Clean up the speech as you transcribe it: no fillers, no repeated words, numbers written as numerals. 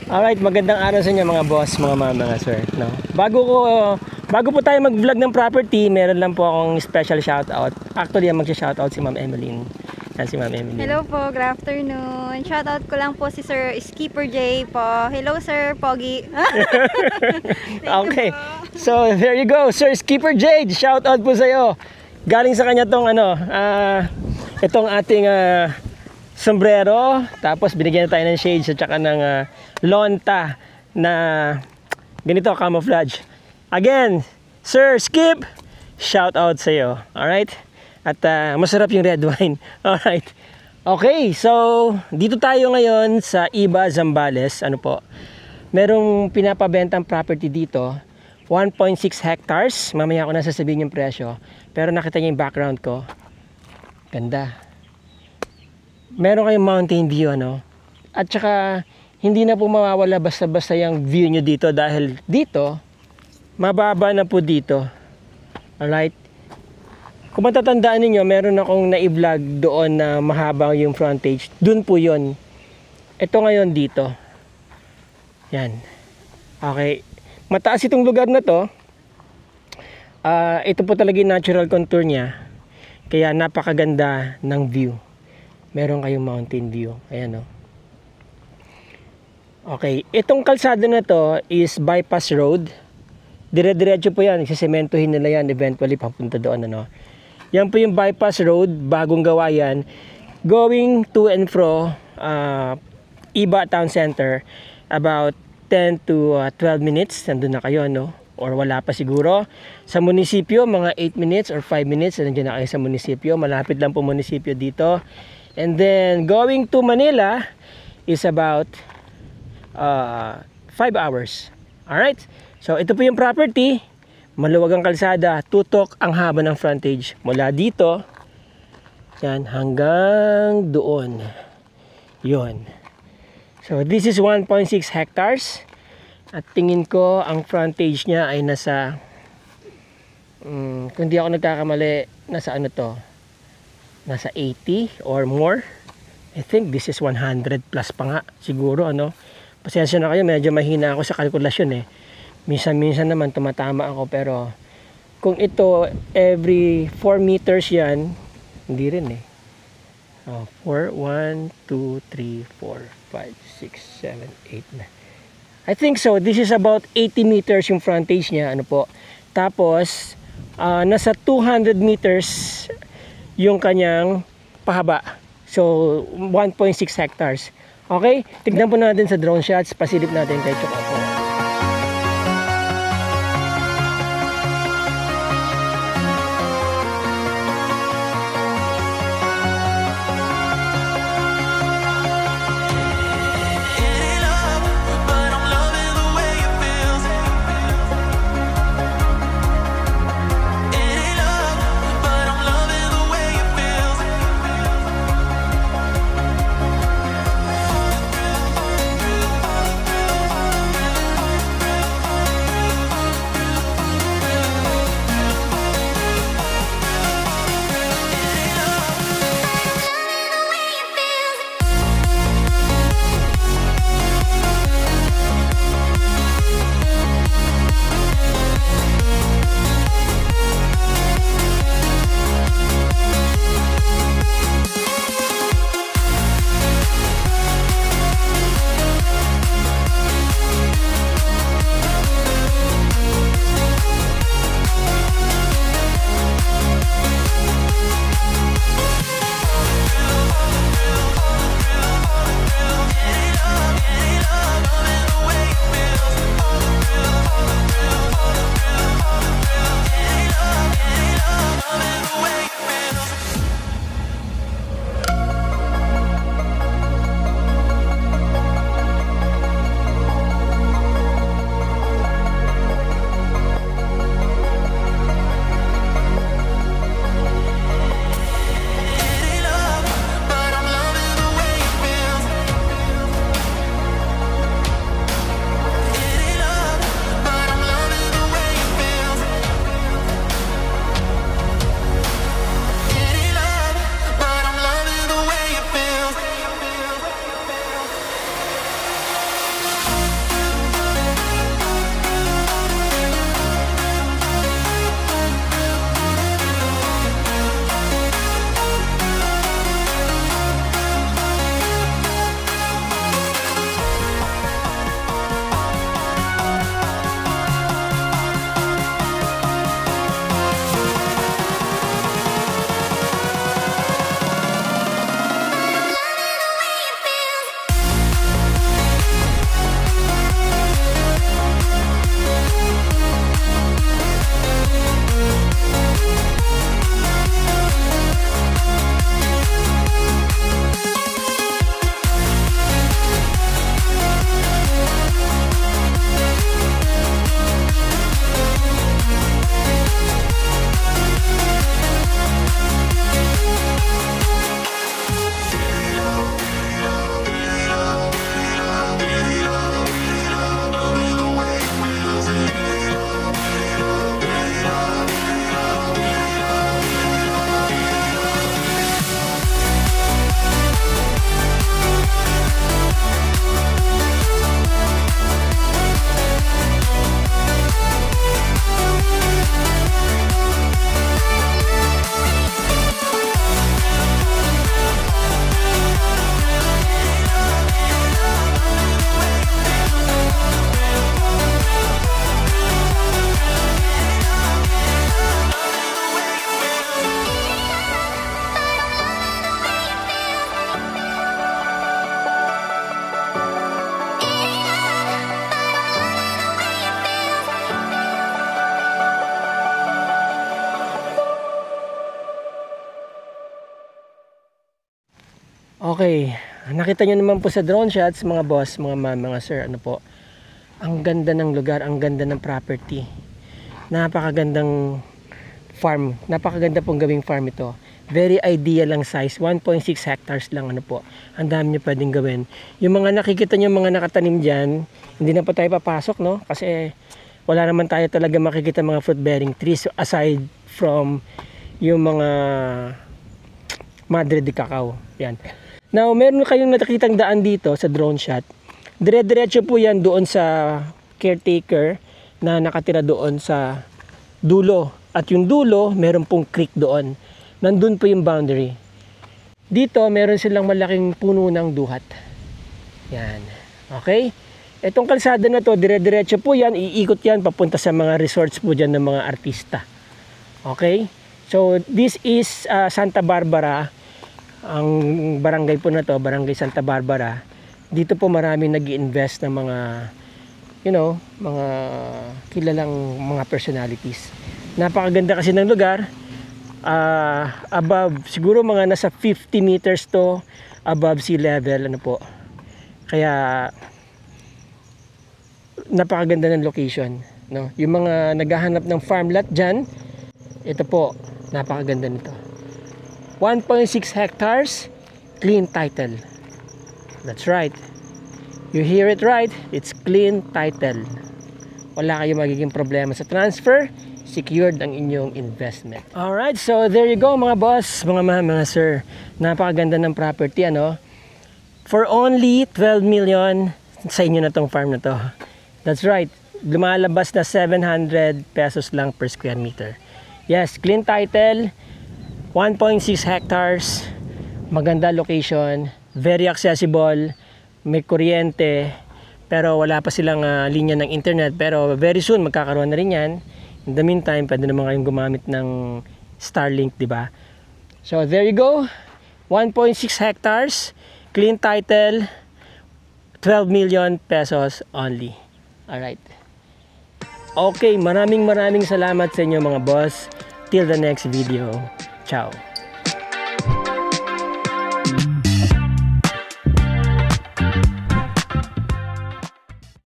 Alright, magandang araw sa inyo mga boss, mga mama, mga sir. No? Bago po tayo mag-vlog ng property, meron lang po akong special shoutout. Actually, mag-shoutout si Ma'am Emeline. Yan si Ma'am Emeline. Hello po, good afternoon. Shoutout ko lang po si Sir Skipper J po. Hello Sir Pogi. Okay. So, there you go. Sir Skipper J, shoutout po sa'yo. Galing sa kanya tong itong ating sombrero, tapos binigyan na tayo ng shades at saka ng lonta na ganito, camouflage. Again, Sir Skip, shout out sa iyo. Alright? At masarap yung red wine. Alright. Okay, so dito tayo ngayon sa Iba, Zambales. Ano po? Merong pinapabentang property dito, 1.6 hectares. Mamaya ko na sasabihin yung presyo. Pero nakita niyo yung background ko. Ganda. Meron kayong mountain view, ano? At saka, hindi na po mawawala basta-basta yung view nyo dito dahil dito, mababa na po dito. Alright? Kung matatandaan ninyo, meron akong na-vlog doon na mahaba yung frontage. Doon po yon. Ito ngayon dito. Yan. Okay. Mataas itong lugar na to. Ito po talaga yung natural contour niya. Kaya napakaganda ng view. Meron kayong mountain view. Ayan o. Okay. Itong kalsada na to is bypass road. Dire-diretso po yan. Isisementohin nila yan eventually papunta doon. Ano? Yan po yung bypass road. Bagong gawa yan. Going to and fro Iba Town Center. About 10 to 12 minutes. Nandun na kayo. No? Or wala pa siguro. Sa munisipyo, mga 8 minutes or 5 minutes. Nandiyan na kayo sa munisipyo. Malapit lang po munisipyo dito. And then going to Manila is about 5 hours. Alright? So ito po yung property. Maluwag ang kalsada. Tutok ang haba ng frontage. Mula dito, yan, hanggang doon. Yun. So this is 1.6 hectares. At tingin ko ang frontage niya ay nasa kung di ako nagkakamali, nasa ano to? Nasa 80 or more. I think this is 100 plus pa nga siguro, ano. Pasensya na kayo, medyo mahina ako sa kalkulasyon eh. Minsan naman tumatama ako, pero kung ito every 4 meters yan, hindi rin eh. 4, 1, 2, 3, 4, 5, 6, 7, 8, 9. I think so. This is about 80 meters yung frontage niya, ano po. Tapos nasa 200 meters yung kanyang pahaba. So 1.6 hectares. Okay? Tignan po natin sa drone shots. Pasilip natin kay Choco. Okay, nakita nyo naman po sa drone shots mga boss, mga ma'am, mga sir, ano po. Ang ganda ng lugar, ang ganda ng property. Napakagandang farm, napakaganda pong gawing farm ito. Very ideal lang size, 1.6 hectares lang ano po. Ang dami nyo pwedeng gawin. Yung mga nakikita nyo mga nakatanim dyan, hindi na po tayo papasok no? Kasi wala naman tayo talaga makikita mga fruit bearing trees aside from yung mga Madre de Cacao. Yan. Now, meron kayong nakikitang daan dito sa drone shot. Dire-diretso po yan doon sa caretaker na nakatira doon sa dulo. At yung dulo, meron pong creek doon. Nandun po yung boundary. Dito, meron silang malaking puno ng duhat. Yan. Okay? Itong kalsada na to, dire-diretso po yan. Iikot yan papunta sa mga resorts po dyan ng mga artista. Okay? So, this is Santa Barbara. Ang barangay po na to, Barangay Santa Barbara. Dito po maraming nag-i-invest ng mga, you know, mga kilalang mga personalities. Napakaganda kasi ng lugar. Above, siguro mga nasa 50 meters to above sea level, ano po. Kaya, napakaganda ng location. No? Yung mga naghahanap ng farm lot dyan, ito po, napakaganda nito. 1.6 hectares, clean title. That's right. You hear it right, it's clean title. Wala kayong magiging problema sa transfer, secured ang inyong investment. Alright, so there you go mga boss, mga ma'am, mga sir. Napakaganda ng property, ano? For only 12 million, sa inyo na tong farm na to. That's right, lumalabas na 700 pesos lang per square meter. Yes, clean title, 1.6 hectares, maganda location, very accessible, may kuryente, pero wala pa silang linya ng internet, pero very soon magkakaroon na rin yan. In the meantime, pwede naman kayong gumamit ng Starlink, di ba? So there you go, 1.6 hectares, clean title, 12 million pesos only. Alright. Okay, maraming salamat sa inyo mga boss. Till the next video. Ciao.